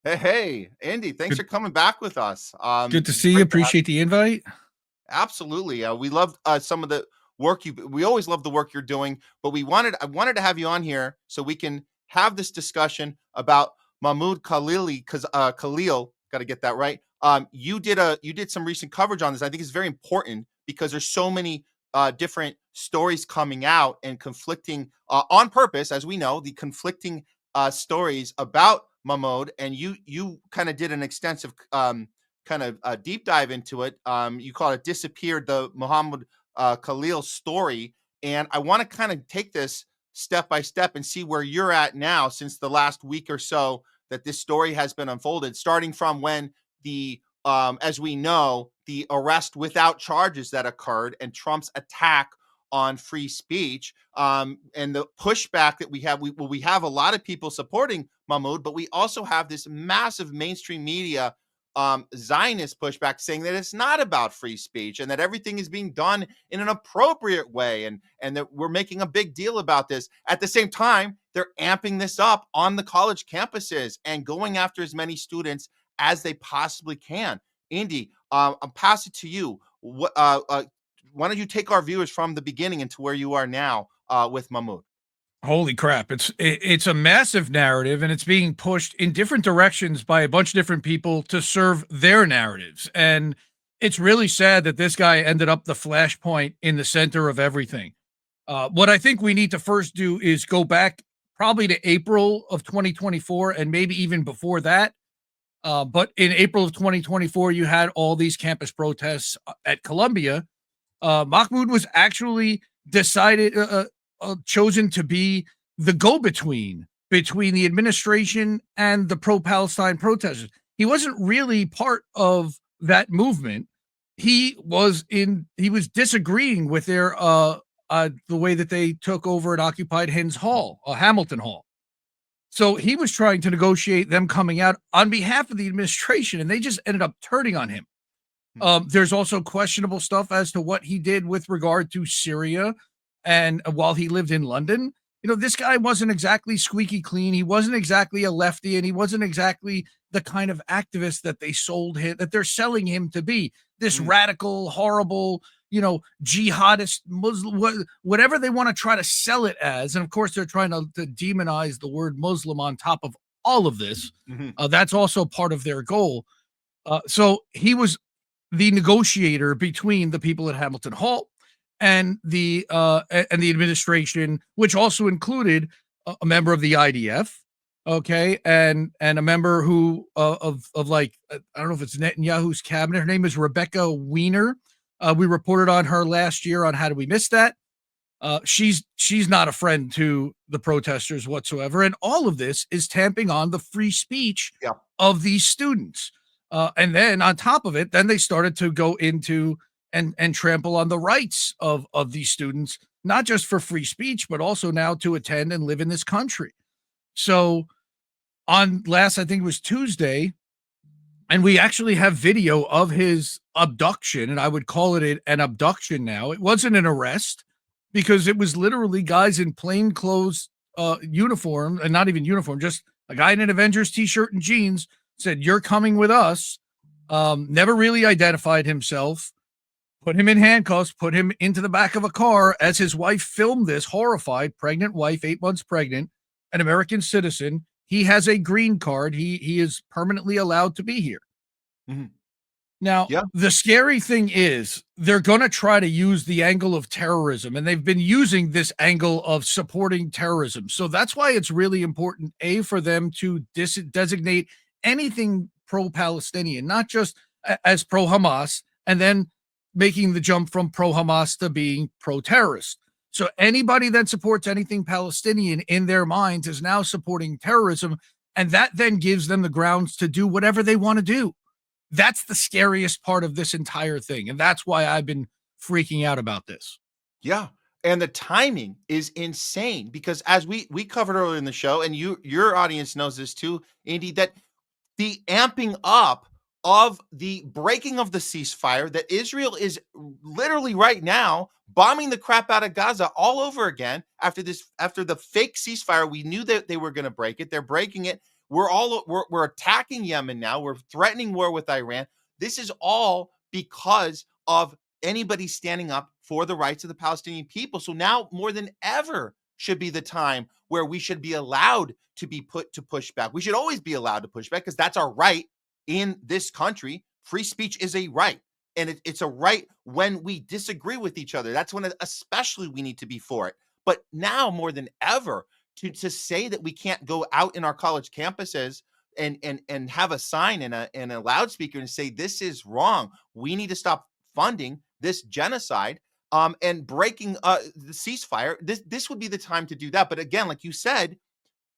Hey, Andy, thanks Good, for coming back with us. good to It's see you. great to have Appreciate the invite. absolutely. We love some of the work we always love the work you're doing, but I wanted to have you on here so we can have this discussion about Mahmoud Khalil, got to get that right. You did some recent coverage on this. I think it's very important because there's so many different stories coming out and conflicting on purpose, as we know, the conflicting stories about Mahmoud, and you kind of did an extensive kind of deep dive into it. You call it "Disappeared," the Muhammad Khalil story, and I want to kind of take this step by step and see where you're at now since the last week or so that this story has been unfolded, starting from when as we know, the arrest without charges that occurred and Trump's attack on free speech, and the pushback that we have. We have a lot of people supporting Mahmoud, but we also have this massive mainstream media Zionist pushback saying that it's not about free speech and that everything is being done in an appropriate way, and that we're making a big deal about this. At the same time, they're amping this up on the college campuses and going after as many students as they possibly can. Indy, I'll pass it to you. Why don't you take our viewers from the beginning into where you are now with Mahmoud? Holy crap! It's a massive narrative, and it's being pushed in different directions by a bunch of different people to serve their narratives. And it's really sad that this guy ended up the flashpoint in the center of everything. What I think we need to first do is go back probably to April of 2024, and maybe even before that. But in April of 2024, you had all these campus protests at Columbia. Mahmoud was actually decided chosen to be the go-between between the administration and the pro-Palestine protesters. He wasn't really part of that movement. He was disagreeing with their the way that they took over and occupied Hamilton Hall. So he was trying to negotiate them coming out on behalf of the administration, and they just ended up turning on him. There's also questionable stuff as to what he did with regard to Syria. And while he lived in London, this guy wasn't exactly squeaky clean. He wasn't exactly a lefty, and he wasn't exactly the kind of activist that they're selling him to be. This radical, horrible, jihadist Muslim, whatever they want to try to sell it as. And of course, they're trying to demonize the word Muslim on top of all of this. That's also part of their goal. So he was the negotiator between the people at Hamilton Hall and the administration, which also included a member of the IDF, okay, and a member who of like I don't know if it's Netanyahu's cabinet. Her name is Rebecca Weiner. We reported on her last year on How Do We Miss That. She's not a friend to the protesters whatsoever, and all of this is tamping on the free speech of these students. And then on top of it, then they started to go into and trample on the rights of these students, not just for free speech, but also now to attend and live in this country. So on last, I think it was Tuesday, and we actually have video of his abduction, and I would call it an abduction now. It wasn't an arrest because it was literally guys in plain clothes uniform, and not even uniform, just a guy in an Avengers t-shirt and jeans said, "You're coming with us." Never really identified himself, put him in handcuffs, put him into the back of a car as his wife filmed this, horrified, pregnant wife, 8 months pregnant, an American citizen. He has a green card. He is permanently allowed to be here. Now, the scary thing is they're going to try to use the angle of terrorism, and they've been using this angle of supporting terrorism. So that's why it's really important, A, for them to designate anything pro-Palestinian, not just as pro-Hamas, and then making the jump from pro-Hamas to being pro-terrorist. So anybody that supports anything Palestinian in their minds is now supporting terrorism, and that then gives them the grounds to do whatever they want to do. That's the scariest part of this entire thing, and that's why I've been freaking out about this. Yeah. And the timing is insane because as we covered earlier in the show, and your audience knows this too, Andy, that the amping up of the breaking of the ceasefire, that Israel is literally right now bombing the crap out of Gaza all over again after the fake ceasefire. We knew that they were going to break it. They're breaking it. we're attacking Yemen now. We're threatening war with Iran. This is all because of anybody standing up for the rights of the Palestinian people. So now more than ever should be the time where we should be allowed to be put to push back. We should always be allowed to push back because that's our right in this country. Free speech is a right. And it's a right when we disagree with each other. That's when especially we need to be for it. But now more than ever, to say that we can't go out in our college campuses and have a sign and a loudspeaker and say this is wrong. We need to stop funding this genocide and breaking the ceasefire. This would be the time to do that. But again, like you said,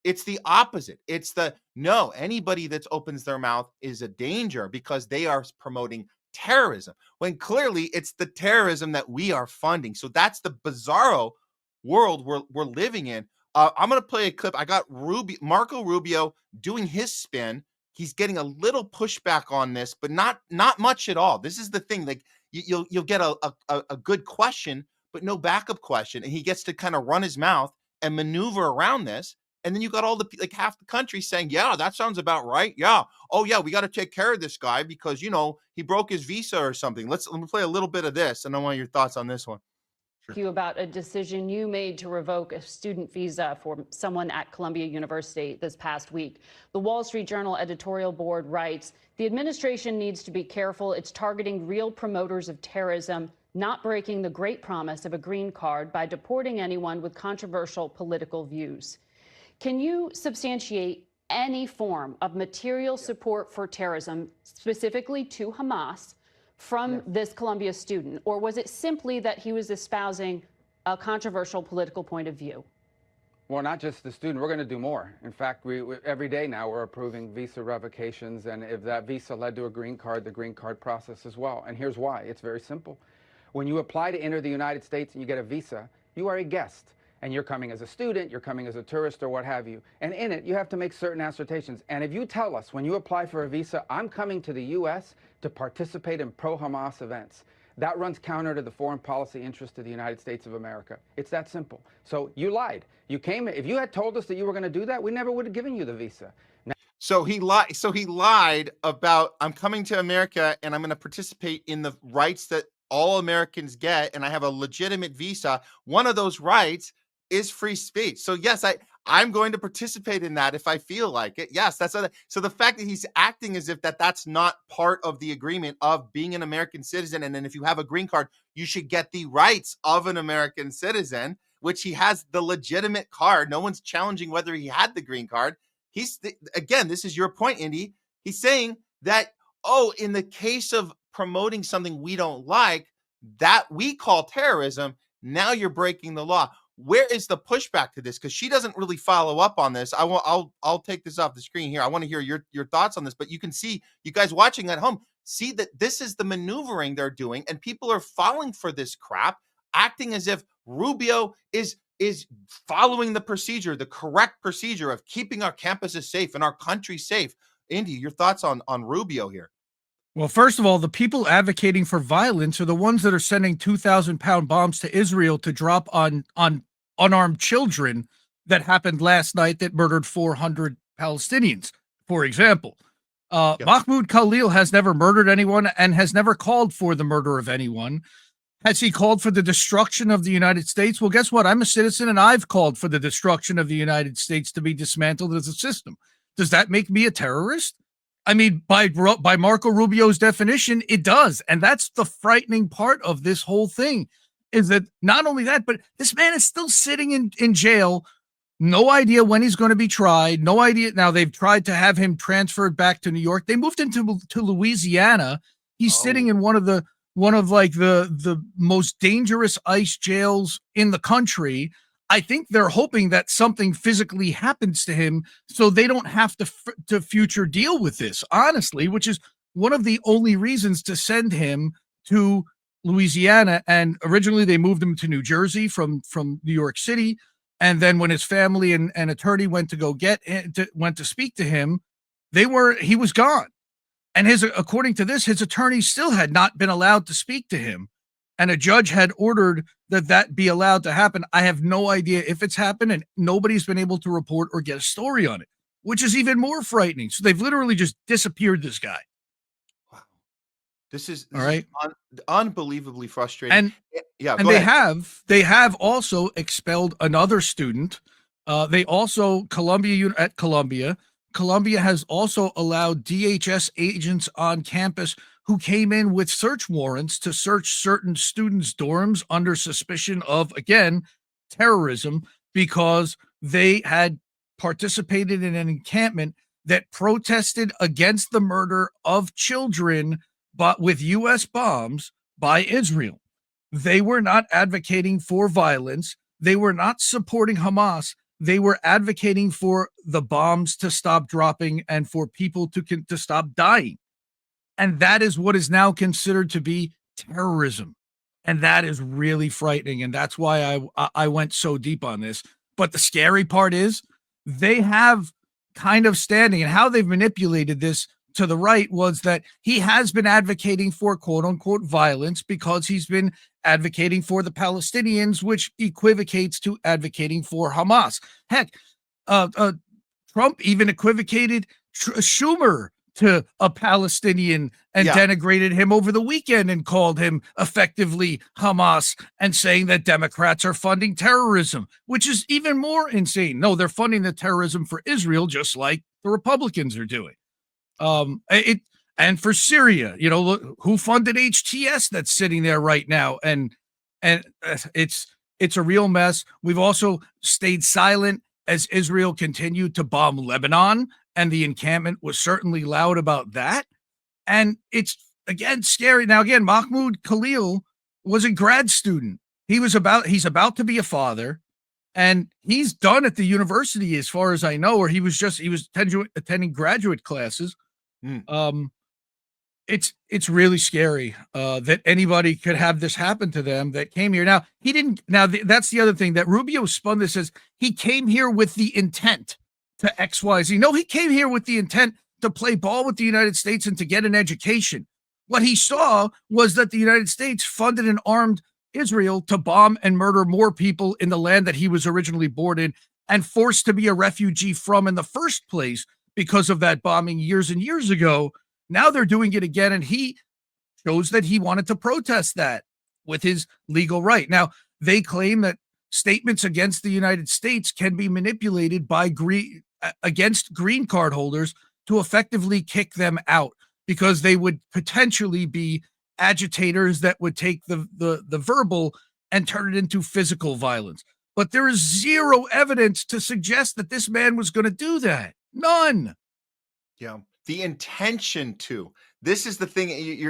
it's the opposite. It's no, anybody that opens their mouth is a danger because they are promoting terrorism, when clearly it's the terrorism that we are funding. So that's the bizarro world we're living in. I'm going to play a clip. I got Marco Rubio doing his spin. He's getting a little pushback on this, but not much at all. This is the thing. Like you'll get a good question, but no backup question. And he gets to kind of run his mouth and maneuver around this. And then you got all the like half the country saying, yeah, that sounds about right. Yeah. Oh, yeah, we got to take care of this guy because, he broke his visa or something. Let me play a little bit of this. And I want your thoughts on this one. Sure. You about a decision you made to revoke a student visa for someone at Columbia University this past week. The Wall Street Journal editorial board writes, the administration needs to be careful. It's targeting real promoters of terrorism, not breaking the great promise of a green card by deporting anyone with controversial political views. Can you substantiate any form of material support for terrorism, specifically to Hamas, from this Columbia student? Or was it simply that he was espousing a controversial political point of view? Well, not just the student. We're going to do more. In fact, we every day now we're approving visa revocations. And if that visa led to a green card, the green card process as well. And here's why. It's very simple. When you apply to enter the United States and you get a visa, you are a guest. And you're coming as a student, you're coming as a tourist, or what have you. And in it, you have to make certain assertions. And if you tell us when you apply for a visa, I'm coming to the U.S. to participate in pro-Hamas events, that runs counter to the foreign policy interest of the United States of America. It's that simple. So you lied. You came. If you had told us that you were going to do that, we never would have given you the visa. So he lied. So he lied about I'm coming to America and I'm going to participate in the rights that all Americans get, and I have a legitimate visa. One of those rights is free speech. So yes, I'm going to participate in that if I feel like it. Yes, so the fact that he's acting as if that's not part of the agreement of being an American citizen, and then if you have a green card, you should get the rights of an American citizen, which he has the legitimate card. No one's challenging whether he had the green card. Again, this is your point, Indy. He's saying that, in the case of promoting something we don't like, that we call terrorism, now you're breaking the law. Where is the pushback to this? Because she doesn't really follow up on this. I'll take this off the screen here. I want to hear your thoughts on this. But you can see, you guys watching at home, see that this is the maneuvering they're doing, and people are falling for this crap, acting as if Rubio is following the procedure, the correct procedure of keeping our campuses safe and our country safe. Indy, your thoughts on Rubio here? Well, first of all, the people advocating for violence are the ones that are sending 2,000-pound bombs to Israel to drop on unarmed children that happened last night that murdered 400 Palestinians, for example. Mahmoud Khalil has never murdered anyone and has never called for the murder of anyone. Has he called for the destruction of the United States? Well, guess what? I'm a citizen and I've called for the destruction of the United States to be dismantled as a system. Does that make me a terrorist? I mean, by Marco Rubio's definition, it does. And that's the frightening part of this whole thing, is that not only that, but this man is still sitting in jail. No idea when he's going to be tried. No idea. Now, they've tried to have him transferred back to New York. They moved him to Louisiana. He's sitting in one of the most dangerous ICE jails in the country. I think they're hoping that something physically happens to him so they don't have to future deal with this, honestly, which is one of the only reasons to send him to Louisiana. And originally they moved him to New Jersey from New York City. And then when his family and attorney went to speak to him, he was gone. And according to this, his attorney still had not been allowed to speak to him. And a judge had ordered that be allowed to happen. I have no idea if it's happened, and nobody's been able to report or get a story on it. which is even more frightening. So they've literally just disappeared this guy. Wow. This is All right. unbelievably frustrating. Yeah, And go ahead. they have also expelled another student. They also Columbia has also allowed DHS agents on campus who came in with search warrants to search certain students' dorms under suspicion of, again, terrorism, because they had participated in an encampment that protested against the murder of children, but with U.S. bombs by Israel. They were not advocating for violence. They were not supporting Hamas. They were advocating for the bombs to stop dropping and for people to stop dying. And that is what is now considered to be terrorism. And that is really frightening. And that's why I went so deep on this. But the scary part is they have kind of standing, and how they've manipulated this to the right was that he has been advocating for quote unquote violence because he's been advocating for the Palestinians, which equivocates to advocating for Hamas. Heck, Trump even equivocated Schumer to a Palestinian and denigrated him over the weekend and called him effectively Hamas and saying that Democrats are funding terrorism, which is even more insane. No, they're funding the terrorism for Israel, just like the Republicans are doing. And for Syria, look, who funded HTS that's sitting there right now, and it's a real mess. We've also stayed silent as Israel continued to bomb Lebanon, and the encampment was certainly loud about that. And it's again scary. Now, again, Mahmoud Khalil was a grad student. He's about to be a father, and he's done at the university, as far as I know, or he was attending graduate classes. It's really scary that anybody could have this happen to them that came here. Now, he didn't. Now, that's the other thing that Rubio spun this as he came here with the intent to XYZ. No, he came here with the intent to play ball with the United States and to get an education. What he saw was that the United States funded and armed Israel to bomb and murder more people in the land that he was originally born in and forced to be a refugee from in the first place because of that bombing years and years ago. Now they're doing it again, and he shows that he wanted to protest that with his legal right. Now, they claim that statements against the United States can be manipulated by against green card holders to effectively kick them out because they would potentially be agitators that would take the verbal and turn it into physical violence. But there is zero evidence to suggest that this man was going to do that. None. Yeah. The intention to. This is the thing,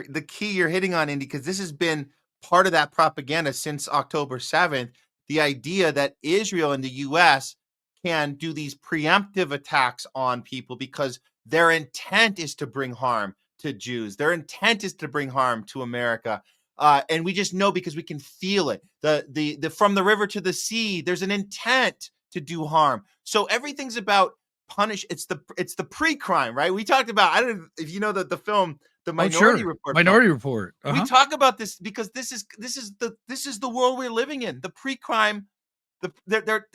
the key you're hitting on, Indy, because this has been part of that propaganda since October 7th. The idea that Israel and the U.S. can do these preemptive attacks on people because their intent is to bring harm to Jews. Their intent is to bring harm to America. And we just know because we can feel it. The from the river to the sea, there's an intent to do harm. So everything's about punish. It's the pre-crime, right? We talked about, I don't know if you know the film, the Minority Report. Minority Report. We talk about this because this is the world we're living in. The pre-crime, they're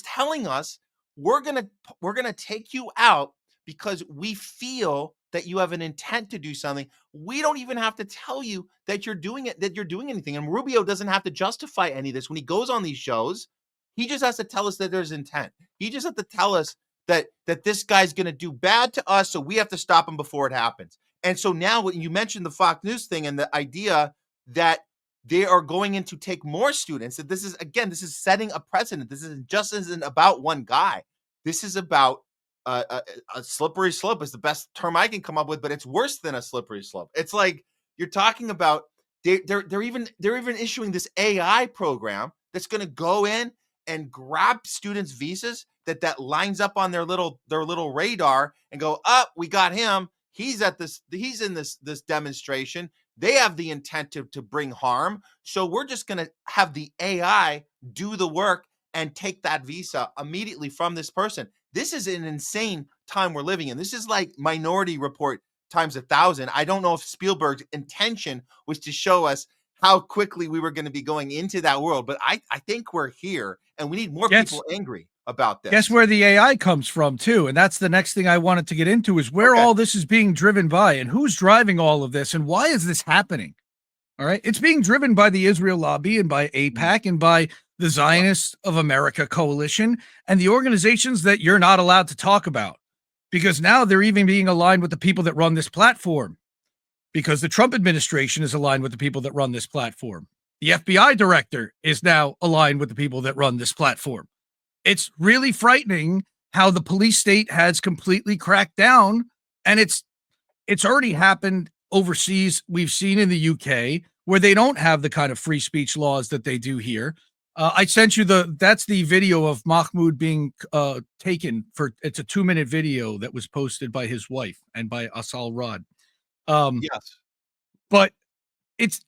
telling us we're gonna take you out because we feel that you have an intent to do something. We don't even have to tell you that you're doing it, that you're doing anything. And Rubio doesn't have to justify any of this when he goes on these shows. He just has to tell us that there's intent. He just has to tell us that this guy's going to do bad to us, so we have to stop him before it happens. And so now when you mentioned the Fox News thing and the idea that they are going in to take more students, that this is setting a precedent. This isn't about one guy. This is about a slippery slope is the best term I can come up with, but it's worse than a slippery slope. It's like you're talking about they're even issuing this AI program that's going to go in and grab students' visas that lines up on their little radar and go, we got him. He's in this demonstration. They have the intent to bring harm. So we're just going to have the AI do the work and take that visa immediately from this person. This is an insane time we're living in. This is like Minority Report times 1,000. I don't know if Spielberg's intention was to show us how quickly we were going to be going into that world, but I think we're here and we need more people angry about this. Guess where the AI comes from too, and that's the next thing I wanted to get into is where all this is being driven by and who's driving all of this and why is this happening? All right, it's being driven by the Israel lobby and by AIPAC and by the Zionists of America coalition and the organizations that you're not allowed to talk about, because now they're even being aligned with the people that run this platform, because the Trump administration is aligned with the people that run this platform. The FBI director is now aligned with the people that run this platform. It's really frightening how the police state has completely cracked down, and it's already happened overseas. We've seen in the UK where they don't have the kind of free speech laws that they do here. I sent you that's the video of Mahmoud being taken for, it's a 2-minute video that was posted by his wife and by Asal Rod. Yes. But it's,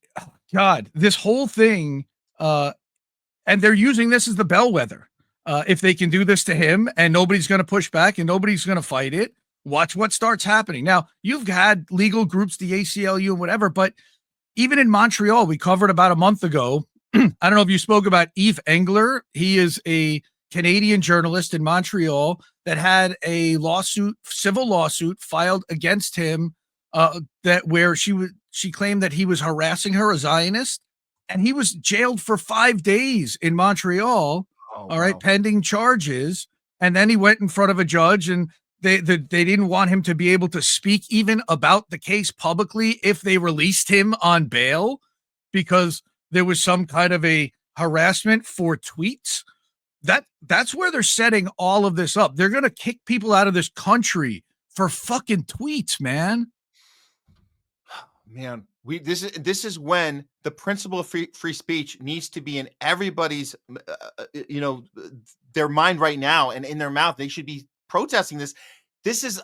God, this whole thing, and they're using this as the bellwether. If they can do this to him and nobody's going to push back and nobody's going to fight it, watch what starts happening. Now, you've had legal groups, the ACLU and whatever, but even in Montreal, we covered about a month ago. I don't know if you spoke about Yves Engler. He is a Canadian journalist in Montreal that had a civil lawsuit filed against him where she claimed that he was harassing her, a Zionist, and he was jailed for 5 days in Montreal. All right, pending charges. And then he went in front of a judge and they didn't want him to be able to speak even about the case publicly if they released him on bail because there was some kind of a harassment for tweets. That's where they're setting all of this up. They're going to kick people out of this country for fucking tweets, man. Man, this is when the principle of free speech needs to be in everybody's their mind right now and in their mouth. They should be protesting this. This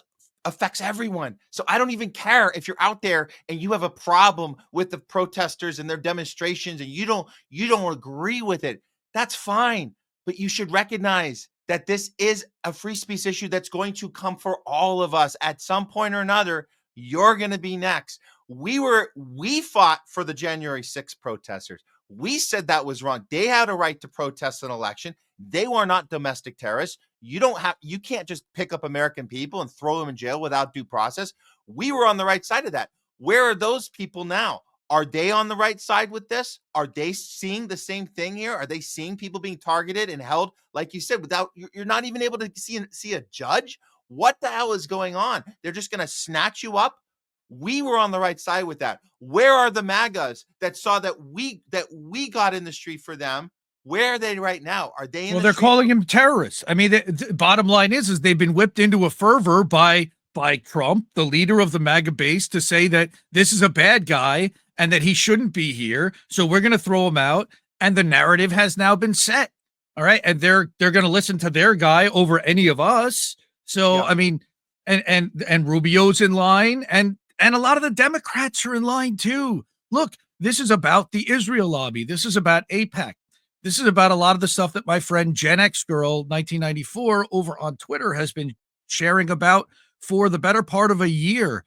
affects everyone. So I don't even care if you're out there and you have a problem with the protesters and their demonstrations and you don't agree with it. That's fine, but you should recognize that this is a free speech issue that's going to come for all of us at some point or another. You're going to be next. We fought for the January 6th protesters. We said that was wrong. They had a right to protest an election. They were not domestic terrorists. You can't just pick up American people and throw them in jail without due process. We were on the right side of that. Where are those people now? Are they on the right side with this? Are they seeing the same thing here? Are they seeing people being targeted and held, like you said, without, you're not even able to see a judge? What the hell is going on? They're just going to snatch you up. We were on the right side with that. Where are the MAGAs that saw that we got in the street for them? Where are they right now? Are they in Well, they're calling him terrorists. I mean, the bottom line is they've been whipped into a fervor by Trump, the leader of the MAGA base, to say that this is a bad guy and that he shouldn't be here. So we're going to throw him out. And the narrative has now been set. All right. And they're going to listen to their guy over any of us. So, yeah. I mean, and Rubio's in line and a lot of the Democrats are in line too. Look, this is about the Israel lobby. This is about AIPAC. This is about a lot of the stuff that my friend Gen X Girl 1994 over on Twitter has been sharing about for the better part of a year.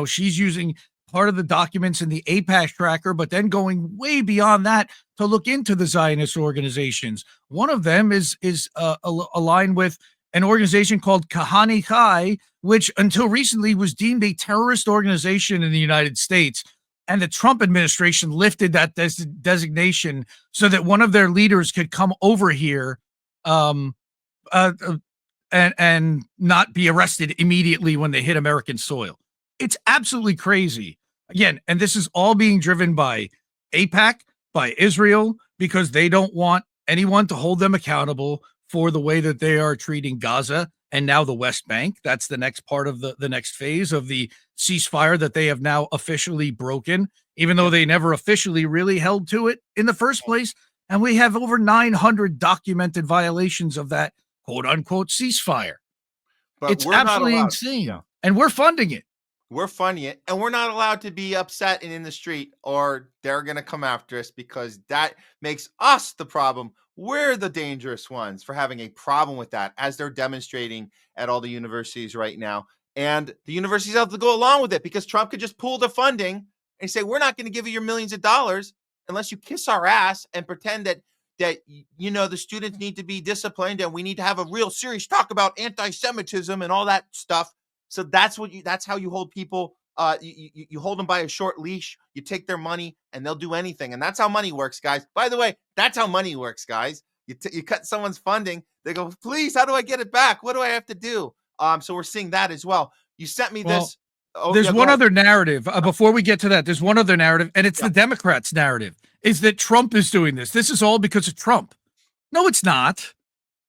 She's using part of the documents in the AIPAC tracker, but then going way beyond that to look into the Zionist organizations. One of them is aligned with an organization called Kahani Kai, which until recently was deemed a terrorist organization in the United States. And the Trump administration lifted that designation so that one of their leaders could come over here and not be arrested immediately when they hit American soil. It's absolutely crazy. Again, and this is all being driven by AIPAC, by Israel, because they don't want anyone to hold them accountable for the way that they are treating Gaza and now the West Bank. That's the next part of the next phase of the ceasefire that they have now officially broken, even though they never officially really held to it in the first place. And we have over 900 documented violations of that quote unquote ceasefire. But it's absolutely insane. Yeah. And we're funding it. We're funding it, and we're not allowed to be upset and in the street, or they're going to come after us because that makes us the problem. We're the dangerous ones for having a problem with that, as they're demonstrating at all the universities right now. And the universities have to go along with it because Trump could just pull the funding and say, we're not going to give you your millions of dollars unless you kiss our ass and pretend that that the students need to be disciplined, and we need to have a real serious talk about anti-Semitism and all that stuff. So that's how you hold people. You hold them by a short leash. You take their money, and they'll do anything. And that's how money works, guys. By the way, that's how money works, guys. You cut someone's funding. They go, please, how do I get it back? What do I have to do? So we're seeing that as well. You sent me this. Oh, there's yeah, one other narrative before we get to that. There's one other narrative, and it's Yeah. the Democrats' narrative, is that Trump is doing this. This is all because of Trump. No, it's not.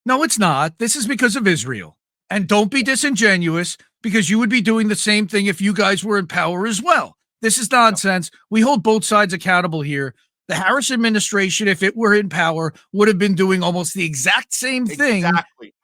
No, it's not. This is because of Israel. And don't be disingenuous, because you would be doing the same thing if you guys were in power as well. This is nonsense. We hold both sides accountable here. The Harris administration, if it were in power, would have been doing almost the exact same thing. Exactly.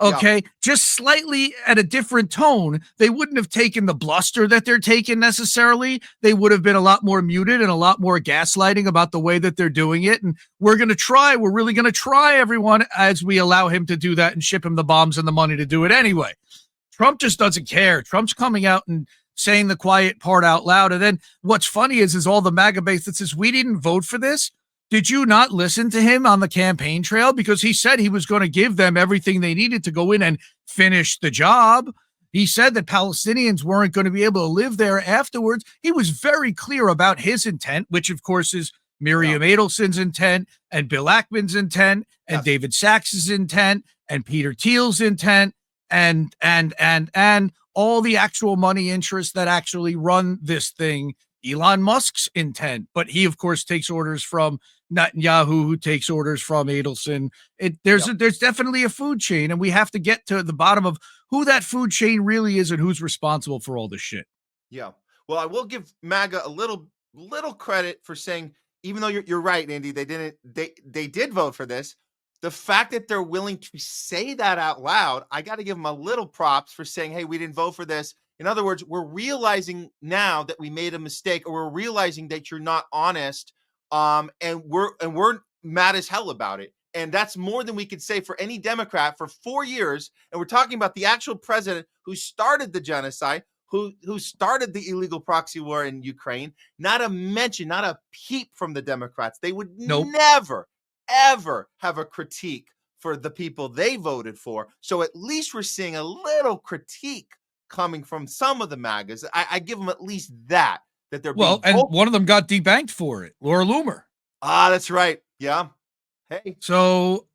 Okay, just slightly at a different tone. They wouldn't have taken the bluster that they're taking necessarily. They would have been a lot more muted and a lot more gaslighting about the way that they're doing it. And we're really going to try, everyone, as we allow him to do that and ship him the bombs and the money to do it anyway. Trump just doesn't care. Trump's coming out and saying the quiet part out loud. And then what's funny is all the MAGA base that says, we didn't vote for this. Did you not listen to him on the campaign trail? Because he said he was going to give them everything they needed to go in and finish the job. He said that Palestinians weren't going to be able to live there afterwards. He was very clear about his intent, which of course is Miriam Adelson's intent and Bill Ackman's intent and David Sachs's intent and Peter Thiel's intent and all the actual money interests that actually run this thing. Elon Musk's intent, but he of course takes orders from Netanyahu, who takes orders from Adelson. There's definitely a food chain, and we have to get to the bottom of who that food chain really is and who's responsible for all this shit. Yeah. Well, I will give MAGA a little credit for saying, even though you're right, Andy, they did vote for this. The fact that they're willing to say that out loud, I got to give them a little props for saying, hey, we didn't vote for this. In other words, we're realizing now that we made a mistake, or we're realizing that you're not honest. And we're mad as hell about it. And that's more than we could say for any Democrat for 4 years. And we're talking about the actual president who started the genocide, who started the illegal proxy war in Ukraine. Not a mention, not a peep from the Democrats. They would never, ever have a critique for the people they voted for. So at least we're seeing a little critique coming from some of the MAGAs. I give them at least that they're being and one of them got debanked for it, Laura Loomer. Ah, that's right. Yeah. Hey. So,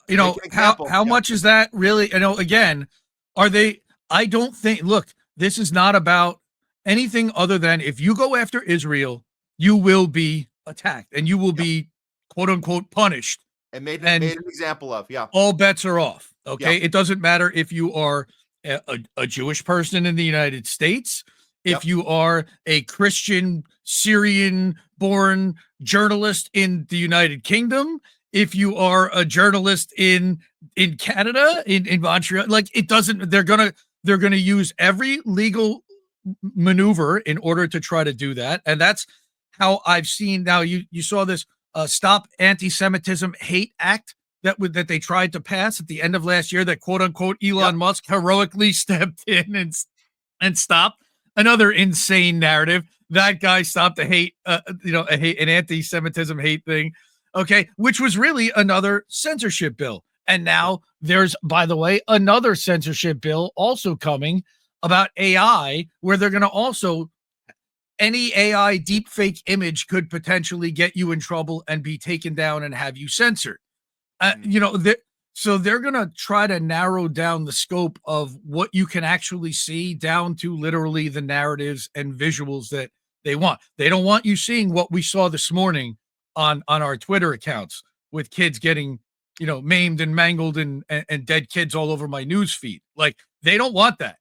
how much is that really? Again, I don't think, look, this is not about anything other than if you go after Israel, you will be attacked and you will be quote unquote punished. And made an example of, all bets are off. Okay. It doesn't matter if you are a Jewish person in the United States, if you are a Christian Syrian born journalist in the United Kingdom, if you are a journalist in Canada, in Montreal, like it doesn't, they're going to use every legal maneuver in order to try to do that. And that's how I've seen. Now you saw this Stop Anti-Semitism Hate Act that they tried to pass at the end of last year, that quote unquote Elon Musk heroically stepped in and stopped. Another insane narrative. That guy stopped an anti-Semitism hate thing. Okay. Which was really another censorship bill. And now there's, by the way, another censorship bill also coming about AI, where they're going to also, any AI deepfake image could potentially get you in trouble and be taken down and have you censored. So they're going to try to narrow down the scope of what you can actually see down to literally the narratives and visuals that they want. They don't want you seeing what we saw this morning on our Twitter accounts with kids getting, maimed and mangled and dead kids all over my news feed. Like, they don't want that.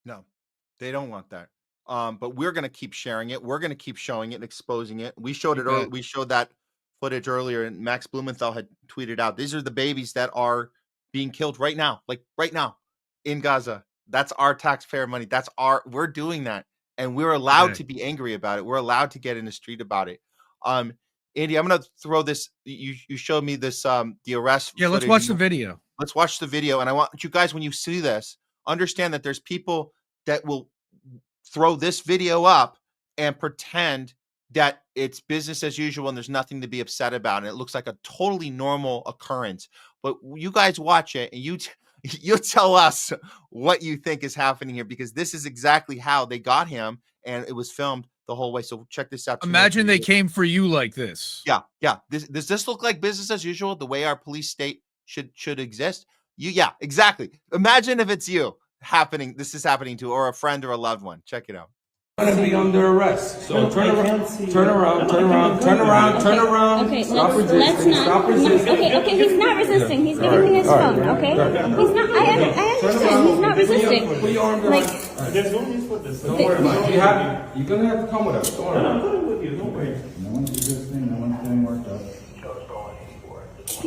No, they don't want that. But we're going to keep sharing it. We're going to keep showing it and exposing it. We showed it earlier. We showed that footage earlier, and Max Blumenthal had tweeted out, these are the babies that are being killed right now, like right now in Gaza. That's our taxpayer money. We're doing that. And we're allowed to be angry about it. We're allowed to get in the street about it. Andy, I'm going to throw this. You showed me this, the arrest. Yeah, let's watch the video. Let's watch the video. And I want you guys, when you see this, understand that there's people that will throw this video up and pretend that it's business as usual and there's nothing to be upset about, and it looks like a totally normal occurrence. But you guys watch it and you tell us what you think is happening here, because this is exactly how they got him, and it was filmed the whole way. So check this out. Imagine they came for you like this. Yeah, yeah. Does this look like business as usual, the way our police state should exist? Yeah, exactly. Imagine if it's you happening. This is happening to, or a friend or a loved one. Check it out. Going to be under arrest. So turn around. Okay, Stop let's resisting. not. Stop resisting. Okay, he's not resisting. He's giving me his phone. Okay, he's not. I understand. He's not resisting. Put your arm down. Like, There's no use for this. Don't worry about it. You're going to have to come with us. Don't worry. I'm coming with you. Don't worry. No one's resisting. No one's getting worked up.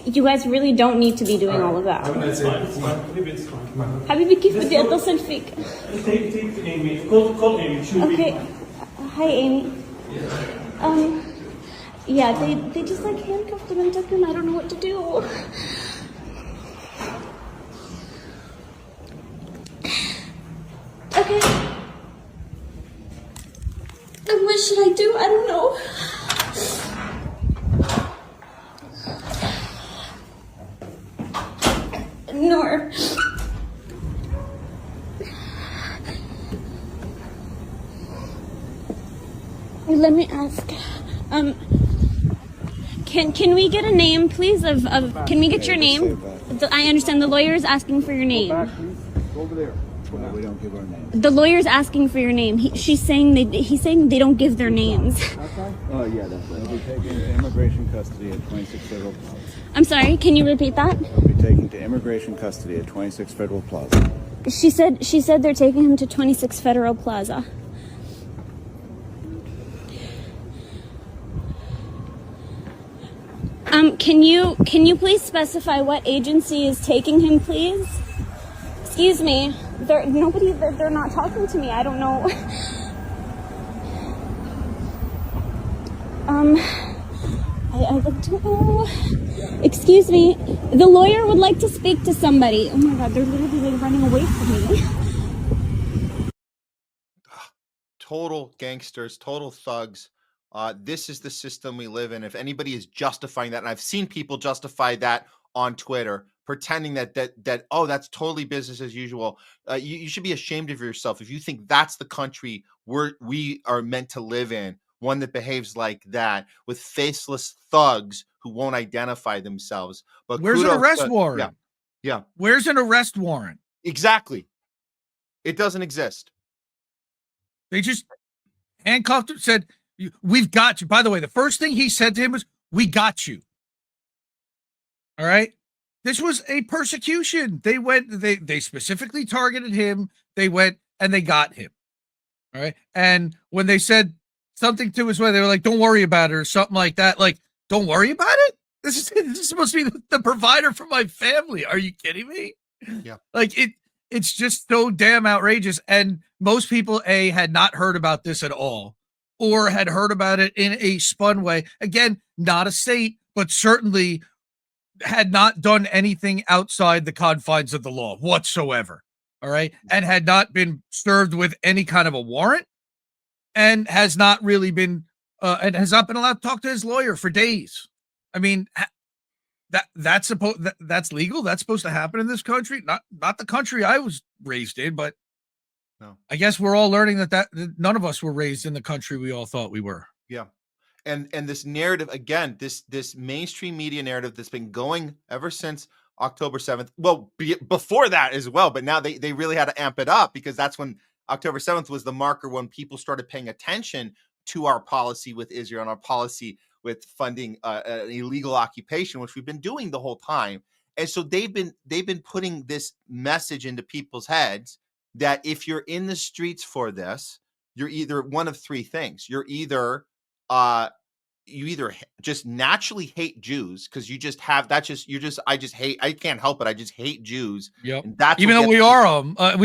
you guys really don't need to be doing all of that. It's fine. It's fine. حبيبي كيف بدي اتصل فيك؟ Take Amy. Call Amy. She'll be Okay. Hi, Amy. Yeah, they just like handcuffed him and took him. I don't know what to do. Okay. And what should I do? I don't know. Nor. Let me ask. Can we get a name, please? Of can we get your name? I understand the lawyer is asking for your name. Go over there. No, we don't give our names. The lawyer's asking for your name. He's saying they don't give their names. Oh, yeah, that's right. They'll be taken to immigration custody at 26 Federal Plaza. I'm sorry, can you repeat that? They'll be taken to immigration custody at 26 Federal Plaza. She said they're taking him to 26 Federal Plaza. Can you please specify what agency is taking him, please? Excuse me. They're not talking to me. I don't know. I don't know. Excuse me. The lawyer would like to speak to somebody. Oh my God, they're literally like running away from me. Total gangsters, total thugs. This is the system we live in. If anybody is justifying that, and I've seen people justify that on Twitter, pretending that oh, that's totally business as usual. You should be ashamed of yourself if you think that's the country we are meant to live in. One that behaves like that, with faceless thugs who won't identify themselves. But where's an arrest warrant? Yeah. Where's an arrest warrant? Exactly. It doesn't exist. They just handcuffed him, said, "We've got you." By the way, the first thing he said to him was, "We got you." All right. This was a persecution. They specifically targeted him. They went and they got him. All right. And when they said something to his way, they were like, "Don't worry about it," or something like that. Like, don't worry about it. This is supposed to be the provider for my family. Are you kidding me? Yeah. Like it's just so damn outrageous. And most people had not heard about this at all, or had heard about it in a spun way. Again, not a state, but certainly had not done anything outside the confines of the law whatsoever. All right. And had not been served with any kind of a warrant, and has not really been and has not been allowed to talk to his lawyer for days. I mean, that's legal. That's supposed to happen in this country. Not the country I was raised in, but no. I guess we're all learning that none of us were raised in the country we all thought we were. Yeah. And this narrative, again, this mainstream media narrative that's been going ever since October 7th. Well, before that as well, but now they really had to amp it up, because that's when October 7th was the marker when people started paying attention to our policy with Israel and our policy with funding an illegal occupation, which we've been doing the whole time. And so they've been putting this message into people's heads that if you're in the streets for this, you're either one of three things. You're either you either just naturally hate Jews, because you just have I can't help it. I just hate Jews. Yep. And that's even though we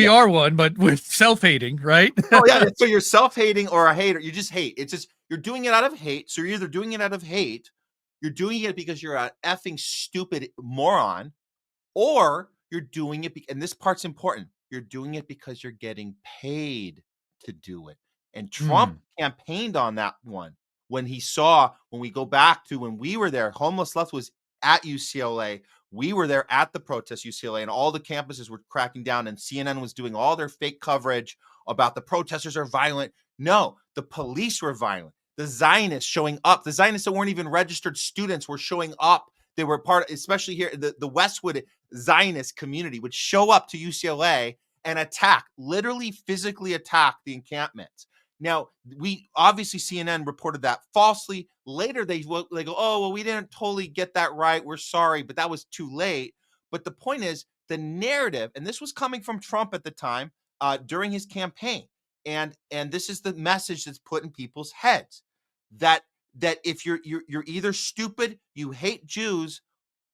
are one, but with self-hating, right? Oh yeah. So you're self-hating or a hater. You just hate. It's just, you're doing it out of hate. So you're either doing it out of hate, you're doing it because you're an effing stupid moron, or you're doing it and this part's important. You're doing it because you're getting paid to do it. And Trump campaigned on that one. when we go back to when we were there, Homeless Left was at UCLA. We were there at the protest UCLA, and all the campuses were cracking down, and CNN was doing all their fake coverage about the protesters are violent. No, the police were violent. The Zionists showing up, the Zionists that weren't even registered students were showing up. They were especially here, the Westwood Zionist community would show up to UCLA and literally physically attack the encampments. Now, obviously CNN reported that falsely. Later, they go, oh, well, we didn't totally get that right. We're sorry, but that was too late. But the point is, the narrative, and this was coming from Trump at the time during his campaign, and this is the message that's put in people's heads, that if you're either stupid, you hate Jews,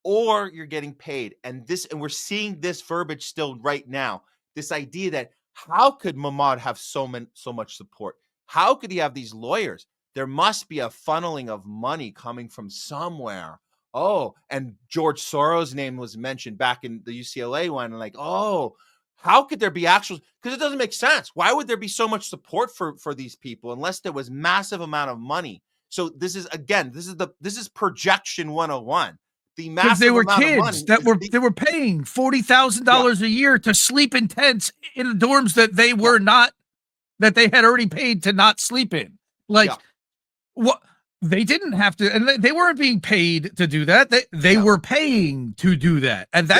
or you're getting paid. And we're seeing this verbiage still right now. This idea that how could Mahmoud have so much support? How could he have these lawyers? There must be a funneling of money coming from somewhere. Oh, and George Soros' name was mentioned back in the UCLA one. And like, oh, how could there be actual? Because it doesn't make sense. Why would there be so much support for these people unless there was massive amount of money? So this is projection 101. Because they were kids that were paying $40,000 a year to sleep in tents in the dorms that they were not, that they had already paid to not sleep in. What they didn't have to, and they weren't being paid to do that. They were paying to do that, and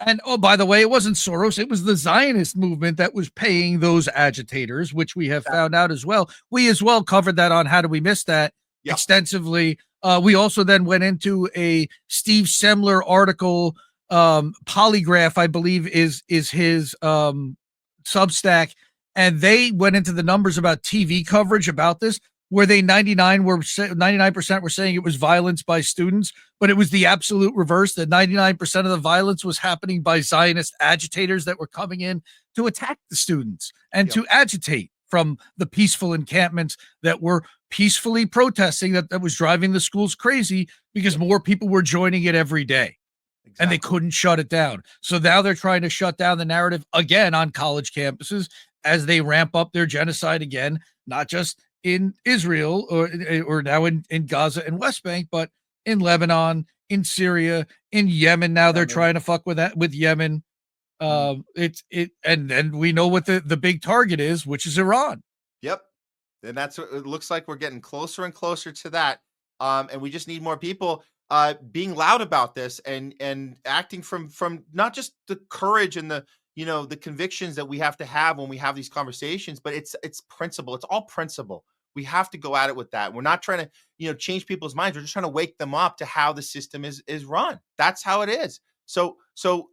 and oh, by the way, it wasn't Soros; it was the Zionist movement that was paying those agitators, which we have found out as well. We as well covered that on How Do We Miss That extensively. We also then went into a Steve Semler article, Polygraph, I believe is his Substack, and they went into the numbers about TV coverage about this, where 99% were saying it was violence by students, but it was the absolute reverse. That 99% of the violence was happening by Zionist agitators that were coming in to attack the students and to agitate from the peaceful encampments that were peacefully protesting, that was driving the schools crazy because more people were joining it every day. Exactly. And they couldn't shut it down. So now they're trying to shut down the narrative again on college campuses as they ramp up their genocide again, not just in Israel or now in Gaza and West Bank, but in Lebanon, in Syria, in Yemen. Now they're trying to fuck with Yemen. And we know what the big target is, which is Iran. Yep. And that's what it looks like. We're getting closer and closer to that. And we just need more people being loud about this and acting from not just the courage and the convictions that we have to have when we have these conversations, but it's principle. It's all principle. We have to go at it with that. We're not trying to, change people's minds. We're just trying to wake them up to how the system is run. That's how it is. So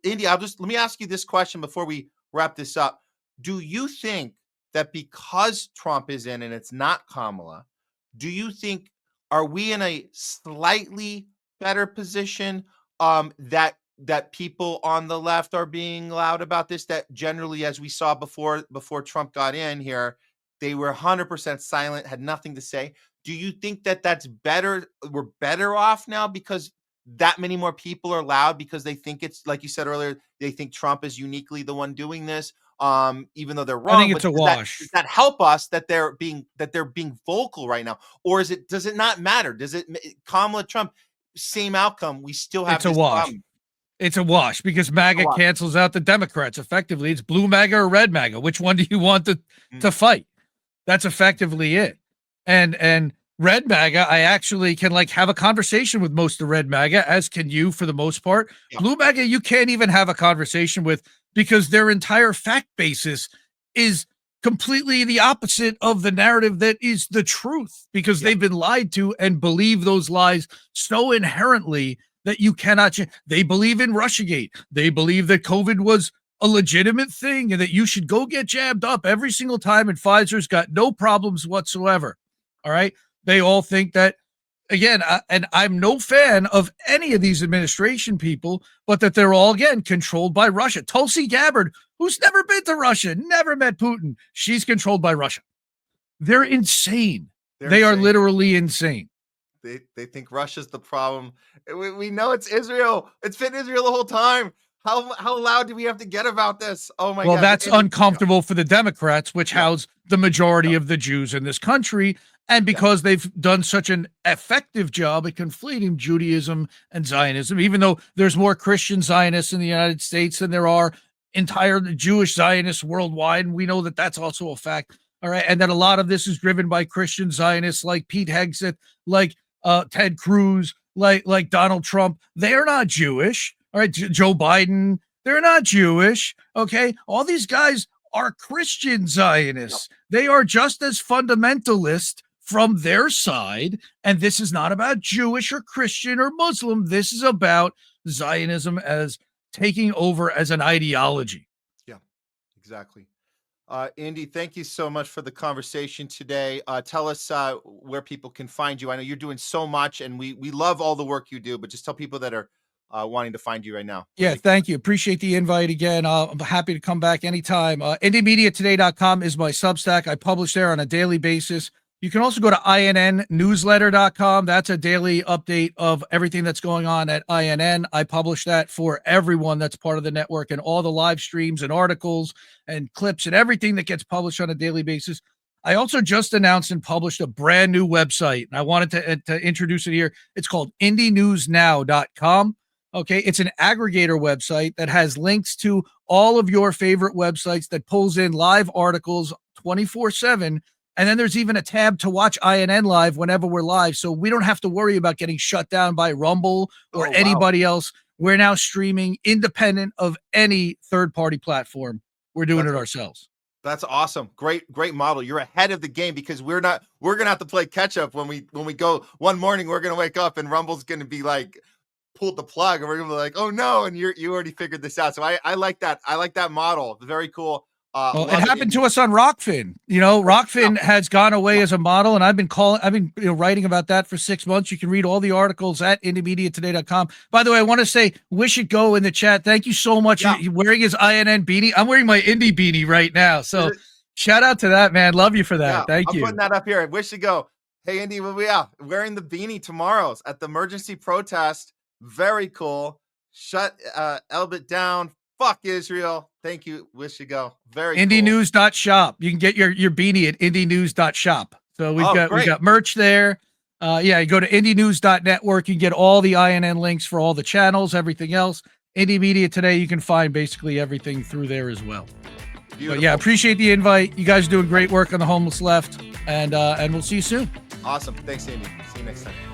Indy, let me ask you this question before we wrap this up. Do you think that because Trump is in and it's not Kamala, do you think, are we in a slightly better position that people on the left are being loud about this, that generally, as we saw before Trump got in here, they were 100% silent, had nothing to say? Do you think that that's better? We're better off now because that many more people are loud because they think it's, like you said earlier, they think Trump is uniquely the one doing this, even though they're wrong. I think it's a wash. Does that help us that they're being vocal right now, or does it not matter? Does it, Kamala, Trump, same outcome? We still have this problem. It's a wash because MAGA cancels out the Democrats. Effectively, it's blue MAGA or red MAGA. Which one do you want to fight? That's effectively it. And red MAGA, I actually can have a conversation with most of red MAGA, as can you for the most part. Yeah. Blue MAGA, you can't even have a conversation with because their entire fact basis is completely the opposite of the narrative that is the truth, because they've been lied to and believe those lies so inherently that you cannot change. They believe in Russiagate. They believe that COVID was a legitimate thing and that you should go get jabbed up every single time, and Pfizer's got no problems whatsoever. All right. They all think that, again, and I'm no fan of any of these administration people, but that they're all, again, controlled by Russia. Tulsi Gabbard, who's never been to Russia, never met Putin, she's controlled by Russia. They're insane. They are literally insane. They think Russia's the problem. We know it's Israel. It's been Israel the whole time. How loud do we have to get about this? Oh my Well, God. that's uncomfortable for the Democrats, which house the majority of the Jews in this country. And because they've done such an effective job at conflating Judaism and Zionism, even though there's more Christian Zionists in the United States than there are entire Jewish Zionists worldwide. And we know that that's also a fact. All right. And that a lot of this is driven by Christian Zionists like Pete Hegseth, like Ted Cruz, like Donald Trump. They're not Jewish. All right. Joe Biden, they're not Jewish. Okay. All these guys are Christian Zionists. They are just as fundamentalist from their side. And this is not about Jewish or Christian or Muslim. This is about Zionism as taking over as an ideology. Yeah, exactly. Andy, thank you so much for the conversation today. Tell us where people can find you. I know you're doing so much, and we love all the work you do, but just tell people that are wanting to find you right now. Yeah, thank you. Appreciate the invite again. I'm happy to come back anytime. IndieMediaToday.com is my Substack. I publish there on a daily basis. You can also go to INNnewsletter.com. That's a daily update of everything that's going on at INN. I publish that for everyone that's part of the network, and all the live streams and articles and clips and everything that gets published on a daily basis. I also just announced and published a brand new website, and I wanted to introduce it here. It's called IndieNewsNow.com. Okay, it's an aggregator website that has links to all of your favorite websites that pulls in live articles 24/7. And then there's even a tab to watch INN live whenever we're live. So we don't have to worry about getting shut down by Rumble or anybody else. We're now streaming independent of any third-party platform. We're doing it ourselves. That's awesome. Great model. You're ahead of the game, because we're going to have to play catch up when we go one morning. We're going to wake up and Rumble's going to be like, pulled the plug, and we're going to be like, oh no. And you already figured this out. So I like that. I like that model. Very cool. Well, it happened to us on Rockfin. Rockfin has gone away as a model, and I've been writing about that for 6 months. You can read all the articles at IndieMediaToday.com. By the way, I want to say, Wish It Go in the chat. Thank you so much. Yeah. You're wearing his INN beanie. I'm wearing my Indie beanie right now. So shout out to that, man. Love you for that. Yeah, Thank you. I'm putting that up here. Wish It Go. Hey, Indy, wearing the beanie tomorrow at the emergency protest. Very cool. Shut Elbit down. Fuck Israel. Thank you. Wish You Go. Very cool. IndieNews.shop. You can get your beanie at IndieNews.shop. So we've got merch there. You go to IndieNews.network. You can get all the INN links for all the channels, everything else. Indie Media Today, you can find basically everything through there as well. Beautiful. But yeah, appreciate the invite. You guys are doing great work on the homeless left, and we'll see you soon. Awesome. Thanks, Andy. See you next time.